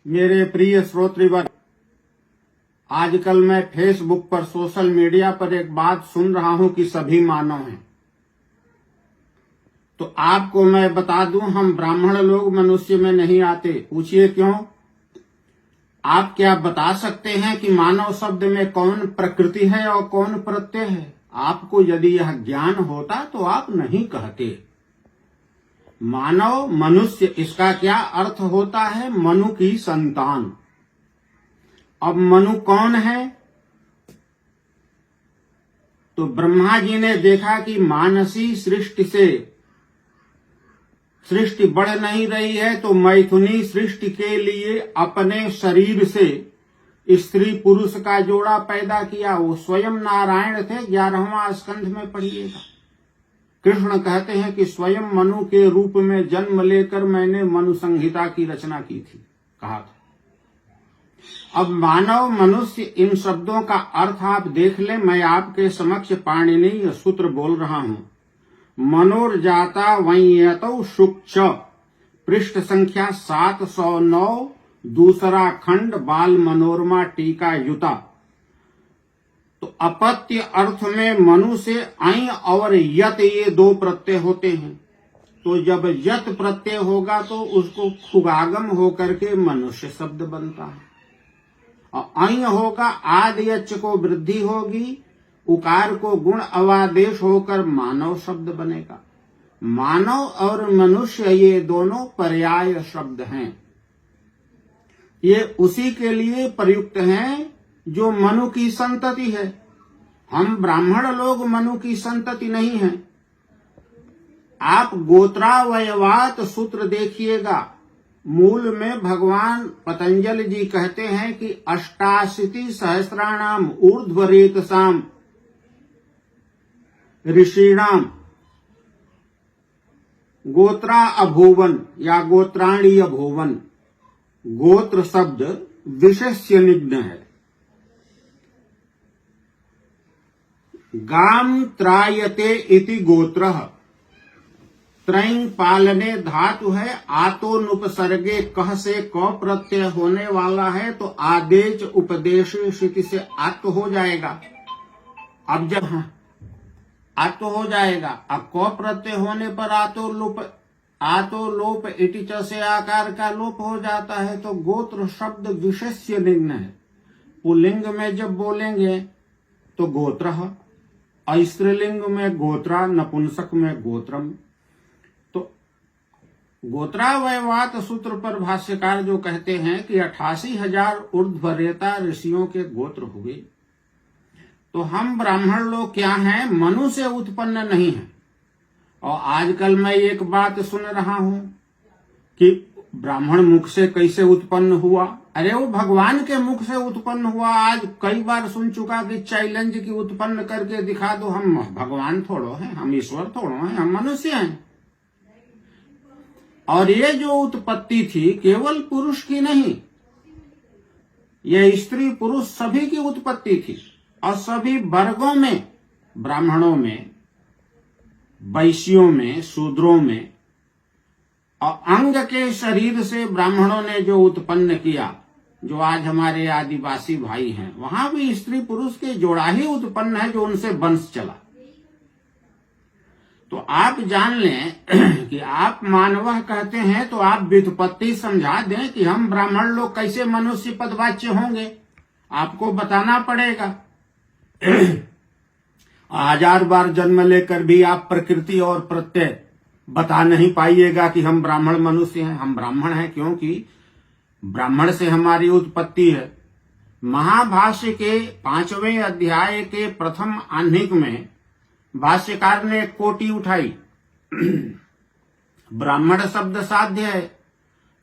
मेरे प्रिय श्रोतृवर्ग, आजकल मैं फेसबुक पर, सोशल मीडिया पर एक बात सुन रहा हूं कि सभी मानव हैं। तो आपको मैं बता दूं, हम ब्राह्मण लोग मनुष्य में नहीं आते। पूछिए क्यों? आप क्या बता सकते हैं कि मानव शब्द में कौन प्रकृति है और कौन प्रत्यय है? आपको यदि यह ज्ञान होता तो आप नहीं कहते। मानव, मनुष्य, इसका क्या अर्थ होता है? मनु की संतान। अब मनु कौन है? तो ब्रह्मा जी ने देखा कि मानसी सृष्टि से सृष्टि बढ़ नहीं रही है, तो मैथुनी सृष्टि के लिए अपने शरीर से स्त्री पुरुष का जोड़ा पैदा किया। वो स्वयं नारायण थे। 11वां स्कंध में पढ़िएगा। कृष्ण कहते हैं कि स्वयं मनु के रूप में जन्म लेकर मैंने मनु संहिता की रचना की थी, कहा था। अब मानव, मनुष्य, इन शब्दों का अर्थ आप देख लें। मैं आपके समक्ष पाणिनीय सूत्र बोल रहा हूं। मनोर्जाता वैयतौ शुक्ष, पृष्ठ संख्या 709, दूसरा खंड, बाल मनोरमा टीका युता। तो अपत्य अर्थ में मनु से ऐ और यत, ये दो प्रत्यय होते हैं। तो जब यत प्रत्यय होगा तो उसको खुगागम होकर के मनुष्य शब्द बनता है। और ऐ होगा, आद यच को वृद्धि होगी, उकार को गुण अवादेश होकर मानव शब्द बनेगा। मानव और मनुष्य ये दोनों पर्याय शब्द हैं। ये उसी के लिए प्रयुक्त हैं जो मनु की संतति है। हम ब्राह्मण लोग मनु की संतति नहीं हैं। आप गोत्रावयवात सूत्र देखिएगा। मूल में भगवान पतंजलि जी कहते हैं कि 88 सहस्राणाम ऊर्ध्वरेतसाम ऋषिणाम गोत्रा अभूवन या गोत्राणी अभूवन। गोत्र शब्द विशेष्य निग्न है। गाम त्रायते इति गोत्रः, त्रैं पालने धातु है। आतोनुपसर्गे कह से क प्रत्यय होने वाला है, तो आदेश उपदेश शिति से आत्व हो जाएगा। अब जब आत्व हो जाएगा, अब क प्रत्यय होने पर आतो लोप इति च से आकार का लोप हो जाता है। तो गोत्र शब्द विशेष्य निग्न है। पुल्लिंग में जब बोलेंगे तो गोत्रः, स्त्रीलिंग में गोत्रा, नपुंसक में गोत्रम। तो गोत्रावयवात सूत्र पर भाष्यकार जो कहते हैं कि 88,000 ऊर्ध्वरेता ऋषियों के गोत्र हुए। तो हम ब्राह्मण लोग क्या हैं? मनु से उत्पन्न नहीं हैं। और आजकल मैं एक बात सुन रहा हूं कि ब्राह्मण मुख से कैसे उत्पन्न हुआ। अरे वो भगवान के मुख से उत्पन्न हुआ। आज कई बार सुन चुका कि चैलेंज की उत्पन्न करके दिखा दो। हम भगवान थोड़ो हैं, हम ईश्वर थोड़ो हैं, हम मनुष्य हैं। और ये जो उत्पत्ति थी केवल पुरुष की नहीं, ये स्त्री पुरुष सभी की उत्पत्ति थी। और सभी वर्गों में, ब्राह्मणों में, वैश्यों में, शूद्रों में, और अंग के शरीर से ब्राह्मणों ने जो उत्पन्न किया, जो आज हमारे आदिवासी भाई हैं, वहां भी स्त्री पुरुष के जोड़ा ही उत्पन्न है, जो उनसे वंश चला। तो आप जान लें कि आप मानव कहते हैं, तो आप व्युत्पत्ति समझा दें कि हम ब्राह्मण लोग कैसे मनुष्य पदवाच्य होंगे। आपको बताना पड़ेगा। 1000 बार जन्म लेकर भी आप प्रकृति और प्रत्यय बता नहीं पाइएगा कि हम ब्राह्मण मनुष्य हैं। हम ब्राह्मण हैं क्योंकि ब्राह्मण से हमारी उत्पत्ति है। महाभाष्य के 5वें अध्याय के प्रथम आह्निक में भाष्यकार ने एक कोटि उठाई। ब्राह्मण शब्द साध्य है,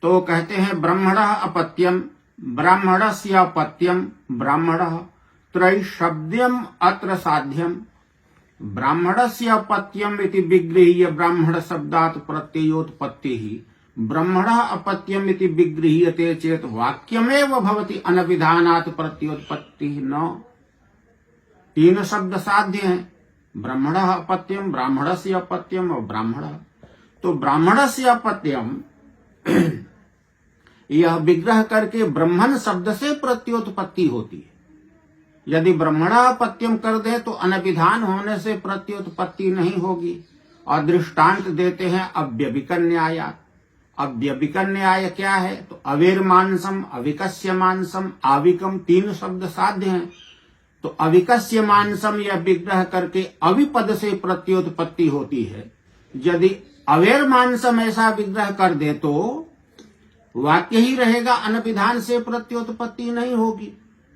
तो कहते हैं ब्रह्मणः अपत्यम, ब्राह्मणस्य अपत्यम, ब्राह्मणः त्रैशब्द्यम अत्र साध्यम। ब्राह्मणस्य अपत्यम इति विगृह्य ब्राह्मण शब्दात् प्रत्ययोत्पत्ति ही ब्रह्मणः अपत्यम इति विगृह्यते चेत वाक्यमेव भवति अनविधानात् प्रत्योत्पत्ति न। 3 शब्द साध्य हैं, ब्राह्मणः अपत्यम, ब्राह्मणस्य अपत्यम और ब्राह्मणः। तो ब्राह्मणस्य अपत्यम यह विग्रह करके ब्रह्मण शब्द से प्रत्योत्पत्ति होती है। यदि ब्रह्मणापत्यम कर दे तो अनभिधान होने से प्रत्योत्पत्ति नहीं होगी। और दृष्टांत देते हैं अव्यभिकर न्यायात। अव्यभिकर न्याय क्या है? तो अवेर मानसम, अविकस्य मानसम, आविकम, 3 शब्द साध्य हैं। तो अविकस्य मानसम यह विग्रह करके अविपद से प्रत्योत्पत्ति होती है। यदि अवेर मानसम ऐसा विग्रह कर दे तो वाक्य ही रहेगा, अनभिधान से प्रत्योत्पत्ति नहीं होगी।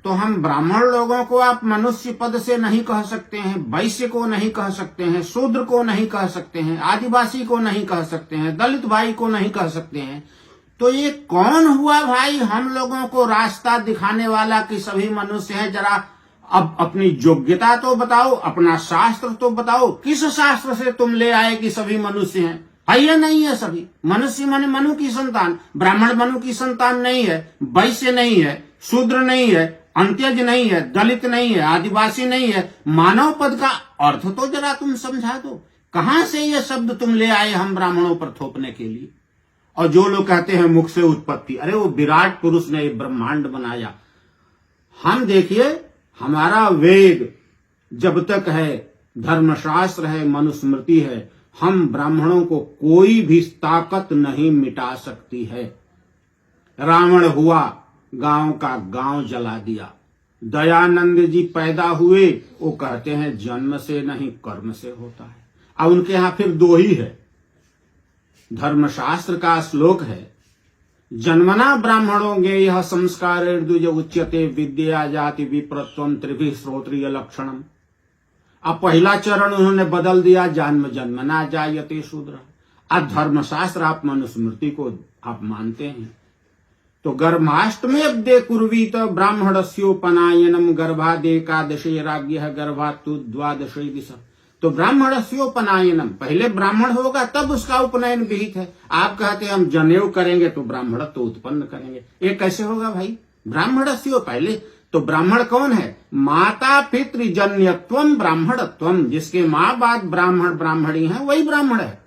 तो हम ब्राह्मण लोगों को आप मनुष्य पद से नहीं कह सकते हैं, वैश्य को नहीं कह सकते हैं, शूद्र को नहीं कह सकते हैं, आदिवासी को नहीं कह सकते हैं, दलित भाई को नहीं कह सकते हैं। तो ये कौन हुआ भाई हम लोगों को रास्ता दिखाने वाला कि सभी मनुष्य हैं? जरा अब अपनी योग्यता तो बताओ, अपना शास्त्र तो बताओ। किस शास्त्र से तुम ले आए कि सभी मनुष्य हैं? है या नहीं है? सभी मनुष्य माने मनु की संतान। ब्राह्मण मनु की संतान नहीं है, वैश्य नहीं है, शूद्र नहीं है, अंत्यज नहीं है, दलित नहीं है, आदिवासी नहीं है। मानव पद का अर्थ तो जरा तुम समझा दो। कहां से ये शब्द तुम ले आए हम ब्राह्मणों पर थोपने के लिए? और जो लोग कहते हैं मुख से उत्पत्ति, अरे वो विराट पुरुष ने ब्रह्मांड बनाया। हम देखिए, हमारा वेद जब तक है, धर्मशास्त्र है, मनुस्मृति है, हम ब्राह्मणों को कोई भी ताकत नहीं मिटा सकती है। रावण हुआ, गांव का गांव जला दिया। दयानंद जी पैदा हुए, वो कहते हैं जन्म से नहीं कर्म से होता है। अब उनके यहां फिर 2 ही है। धर्मशास्त्र का श्लोक है, जन्मना ब्राह्मणों गे यह संस्कार द्विज उच्यते विद्या जाति विप्रत्वम त्रिभिः श्रोत्रिय लक्षणम। अब पहला चरण उन्होंने बदल दिया, जन्म जन्मना जायते शूद्र। अब धर्मशास्त्र आप मनुस्मृति को आप मानते हैं। तो गर्भाष्टमी अब्दे कुर्वीत ब्राह्मणस्योपनायनम गर्भादेकादशे राज्ञः गर्भात्तु द्वादशे दिशा। तो ब्राह्मणस्योपनायनम, पहले ब्राह्मण होगा तब उसका उपनयन विहित है। आप कहते हैं हम जनेऊ करेंगे तो ब्राह्मणत्व उत्पन्न करेंगे, ये कैसे होगा भाई? ब्राह्मणस्यो पहले तो ब्राह्मण कौन है? माता पितृजन्यत्वम ब्राह्मणत्वम, जिसके माँ बाप ब्राह्मण ब्राह्मणी हैं वही ब्राह्मण है।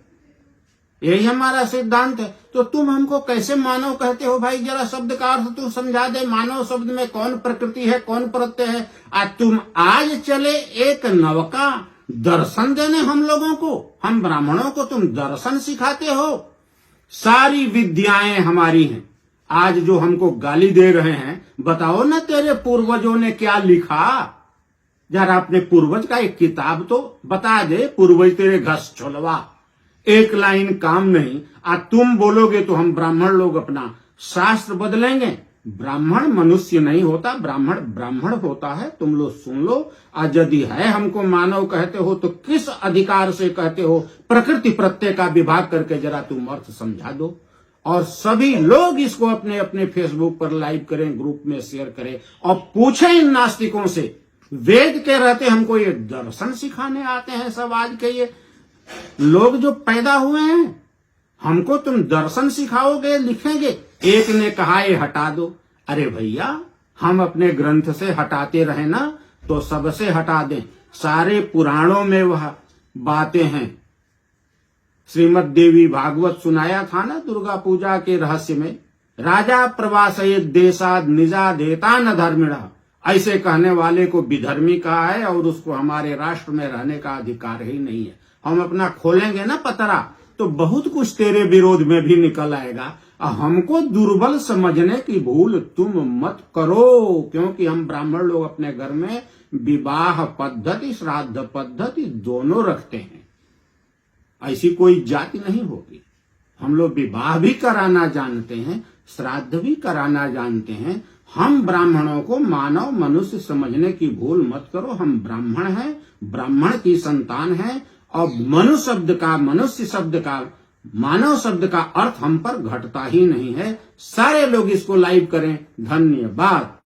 यही हमारा सिद्धांत है। तो तुम हमको कैसे मानव कहते हो भाई? जरा शब्द का अर्थ तू समझा दे। मानव शब्द में कौन प्रकृति है, कौन प्रत्यय है? तुम आज चले एक नवका दर्शन देने हम लोगों को, हम ब्राह्मणों को तुम दर्शन सिखाते हो। सारी विद्याएं हमारी हैं। आज जो हमको गाली दे रहे हैं, बताओ ना तेरे पूर्वजों ने क्या लिखा? जरा अपने पूर्वज का एक किताब तो बता दे। पूर्वज तेरे घस छोलवा, एक लाइन काम नहीं। तुम बोलोगे तो हम ब्राह्मण लोग अपना शास्त्र बदलेंगे। ब्राह्मण मनुष्य नहीं होता, ब्राह्मण ब्राह्मण होता है। तुम लोग सुन लो। आज यदि है हमको मानव कहते हो तो किस अधिकार से कहते हो? प्रकृति प्रत्यय का विभाग करके जरा तुम अर्थ समझा दो। और सभी लोग इसको अपने अपने फेसबुक पर लाइव करें, ग्रुप में शेयर करें और पूछें इन नास्तिकों से। वेद के रहते हमको ये दर्शन सिखाने आते हैं सब आज के ये लोग जो पैदा हुए हैं। हमको तुम दर्शन सिखाओगे, लिखेंगे। एक ने कहा ये हटा दो। अरे भैया, हम अपने ग्रंथ से हटाते रहे ना तो सबसे हटा दें। सारे पुराणों में वह बातें हैं। श्रीमद देवी भागवत सुनाया था ना दुर्गा पूजा के रहस्य में, राजा प्रवासयेत देशाद निजा देता न धर्मिणः। ऐसे कहने वाले को विधर्मी कहा है और उसको हमारे राष्ट्र में रहने का अधिकार ही नहीं है। हम अपना खोलेंगे ना पतरा तो बहुत कुछ तेरे विरोध में भी निकल आएगा। हमको दुर्बल समझने की भूल तुम मत करो, क्योंकि हम ब्राह्मण लोग अपने घर में विवाह पद्धति, श्राद्ध पद्धति दोनों रखते हैं। ऐसी कोई जाति नहीं होगी। हम लोग विवाह भी कराना जानते हैं, श्राद्ध भी कराना जानते हैं। हम ब्राह्मणों को मानव मनुष्य समझने की भूल मत करो। हम ब्राह्मण हैं, ब्राह्मण की संतान हैं। और मनुष्य शब्द का, मानव शब्द का अर्थ हम पर घटता ही नहीं है। सारे लोग इसको लाइव करें। धन्यवाद।